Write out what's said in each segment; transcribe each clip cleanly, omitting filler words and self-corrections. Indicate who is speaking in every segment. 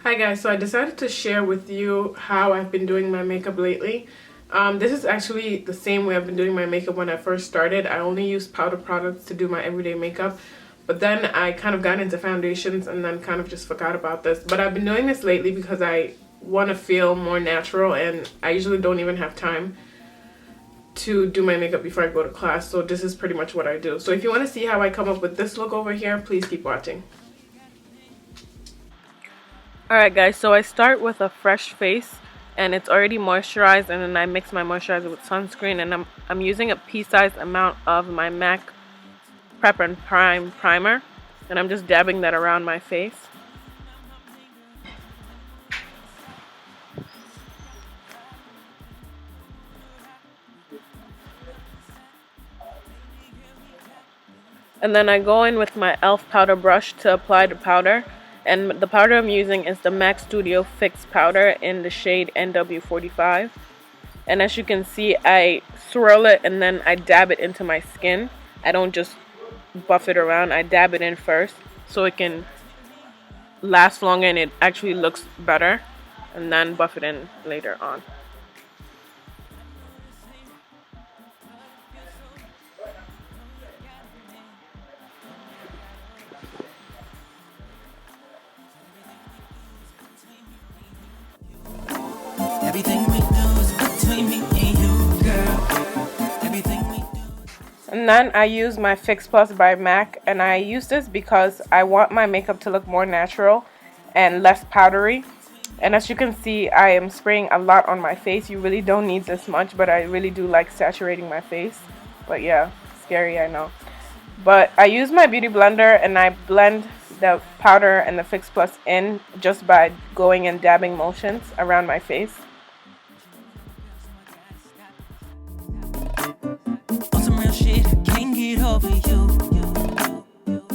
Speaker 1: Hi guys, so I decided to share with you how I've been doing my makeup lately. This is actually the same way I've been doing my makeup when I first started. I only used powder products to do my everyday makeup, but then I kind of got into foundations and then kind of just forgot about this. But I've been doing this lately because I want to feel more natural, and I usually don't even have time to do my makeup before I go to class, so this is pretty much what I do. So if you want to see how I come up with this look over here, please keep watching. Alright guys, so I start with a fresh face and it's already moisturized, and then I mix my moisturizer with sunscreen, and I'm using a pea-sized amount of my MAC Prep and Prime primer, and I'm just dabbing that around my face. And then I go in with my e.l.f. powder brush to apply the powder. And the powder I'm using is the MAC Studio Fix powder in the shade NW45. And as you can see, I swirl it and then I dab it into my skin. I don't just buff it around. I dab it in first so it can last longer and it actually looks better. And then buff it in later on.
Speaker 2: Everything we do is between me and you, girl. Everything we do.
Speaker 1: And then I use my Fix Plus by MAC, and I use this because I want my makeup to look more natural and less powdery. And as you can see, I am spraying a lot on my face. You really don't need this much, but I really do like saturating my face. But yeah, scary, I know. But I use my beauty blender and I blend the powder and the Fix Plus in just by going in dabbing motions around my face.
Speaker 2: On some real shit, can't get over you.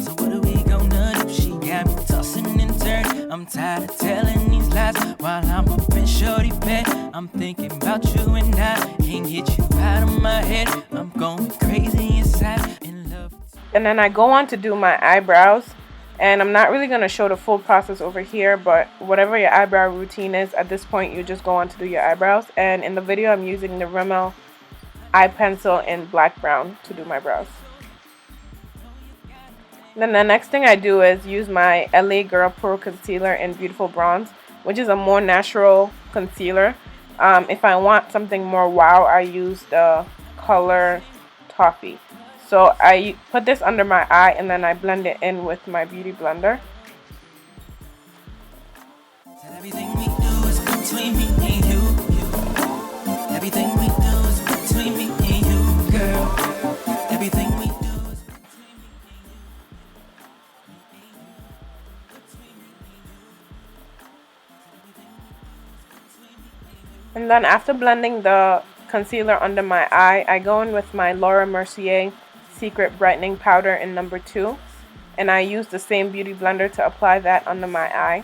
Speaker 2: So what are we gonna do? She got me tossing and turning. I'm tired of telling these lies while I'm up in shorty bed. I'm thinking about you and I can't get you out of my head. I'm going crazy inside in love.
Speaker 1: And then I go on to do my eyebrows. And I'm not really going to show the full process over here, but whatever your eyebrow routine is, at this point you just go on to do your eyebrows. And in the video I'm using the Rimmel eye pencil in black brown to do my brows. Then the next thing I do is use my LA Girl Pro Concealer in Beautiful Bronze, which is a more natural concealer. If I want something more wow, I use the color Toffee. So I put this under my eye and then I blend it in with my beauty blender.
Speaker 2: Everything we do is between me and you. Everything we do is between me and you, girl. Everything we do is between me and you.
Speaker 1: And then after blending the concealer under my eye, I go in with my Laura Mercier Secret Brightening Powder in number 2, and I use the same beauty blender to apply that under my eye.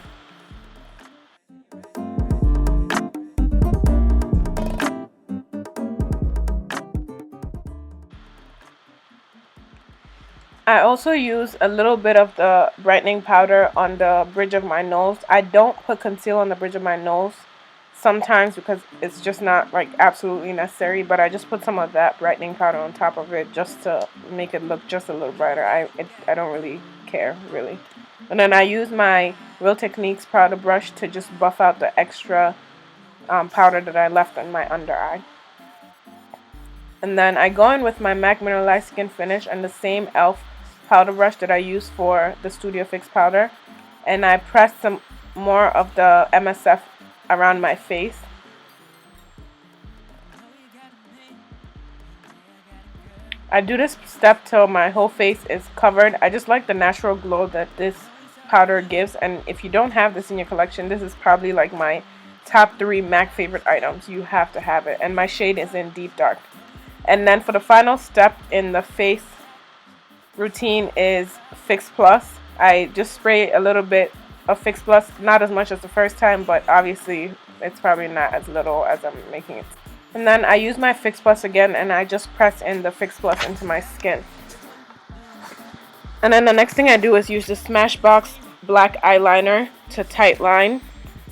Speaker 1: I also use a little bit of the brightening powder on the bridge of my nose. I don't put concealer on the bridge of my nose sometimes because it's just not like absolutely necessary, but I just put some of that brightening powder on top of it just to make it look just a little brighter. I don't really care, really. And then I use my Real Techniques powder brush to just buff out the extra powder that I left on my under eye. And then I go in with my MAC Mineralized Skin Finish and the same e.l.f. powder brush that I use for the Studio Fix powder, and I press some more of the MSF around my face. I do this step till my whole face is covered. I just like the natural glow that this powder gives, and if you don't have this in your collection, this is probably like my top 3 MAC favorite items. You have to have it, and my shade is in Deep Dark. And then for the final step in the face routine is Fix Plus. I just spray a little bit of Fix Plus, not as much as the first time, but obviously it's probably not as little as I'm making it. And then I use my Fix Plus again and I just press in the Fix Plus into my skin. And then the next thing I do is use the Smashbox black eyeliner to tight line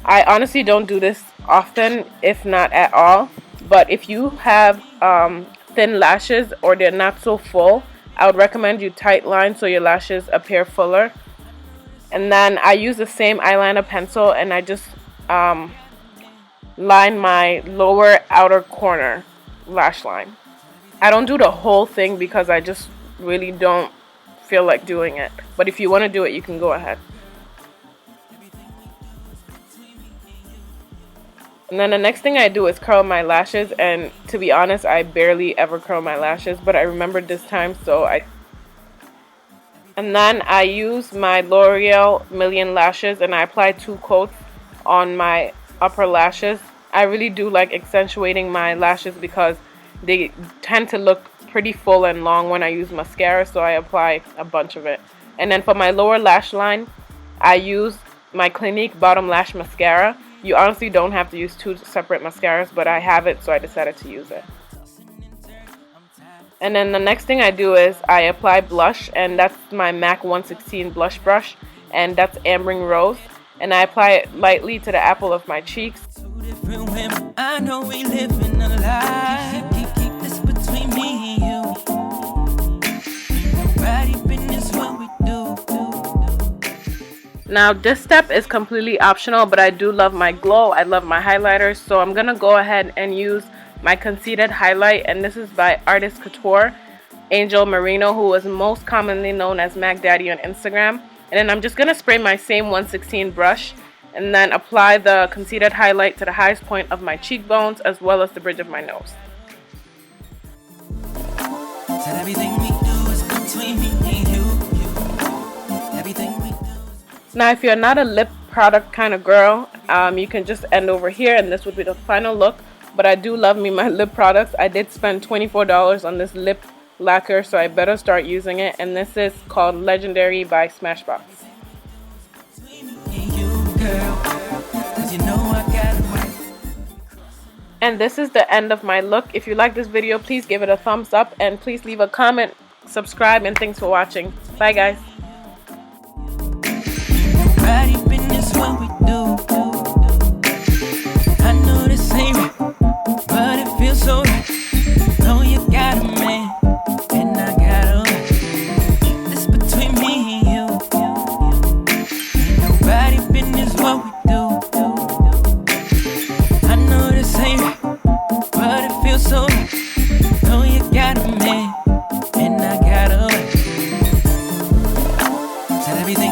Speaker 1: I honestly don't do this often, if not at all. But if you have thin lashes or they're not so full, I would recommend you tight line so your lashes appear fuller. And then I use the same eyeliner pencil and I just line my lower outer corner lash line. I don't do the whole thing because I just really don't feel like doing it. But if you want to do it, you can go ahead. And then the next thing I do is curl my lashes, and to be honest, I barely ever curl my lashes, but I remembered this time, and then I use my L'Oreal Million Lashes and I apply 2 coats on my upper lashes. I really do like accentuating my lashes because they tend to look pretty full and long when I use mascara, so I apply a bunch of it. And then for my lower lash line, I use my Clinique Bottom Lash Mascara. You honestly don't have to use 2 separate mascaras, but I have it, so I decided to use it. And then the next thing I do is I apply blush, and that's my MAC 116 blush brush, and that's Ambering Rose. And I apply it lightly to the apple of my cheeks.
Speaker 2: I know we live in a lie. Keep this between me and you. Nobody business what we do.
Speaker 1: Now this step is completely optional, but I do love my glow. I love my highlighters, so I'm gonna go ahead and use my Conceited highlight, and this is by artist Couture, Angel Merino, who is most commonly known as Mac Daddy on Instagram. And then I'm just gonna spray my same 116 brush and then apply the Conceited highlight to the highest point of my cheekbones as well as the bridge of my nose. Now if you're not a lip product kind of girl, you can just end over here and this would be the final look. But I do love me my lip products. I did spend $24 on this lip lacquer, so I better start using it. And this is called Legendary by Smashbox. And this is the end of my look. If you like this video, please give it a thumbs up and please leave a comment, subscribe, and thanks for watching. Bye guys.
Speaker 2: So know you got a man, and I got a woman. This between me and you. Ain't nobody business what we do. I know this ain't right, but it feels so right. Know you got a man, and I got a woman. Said everything.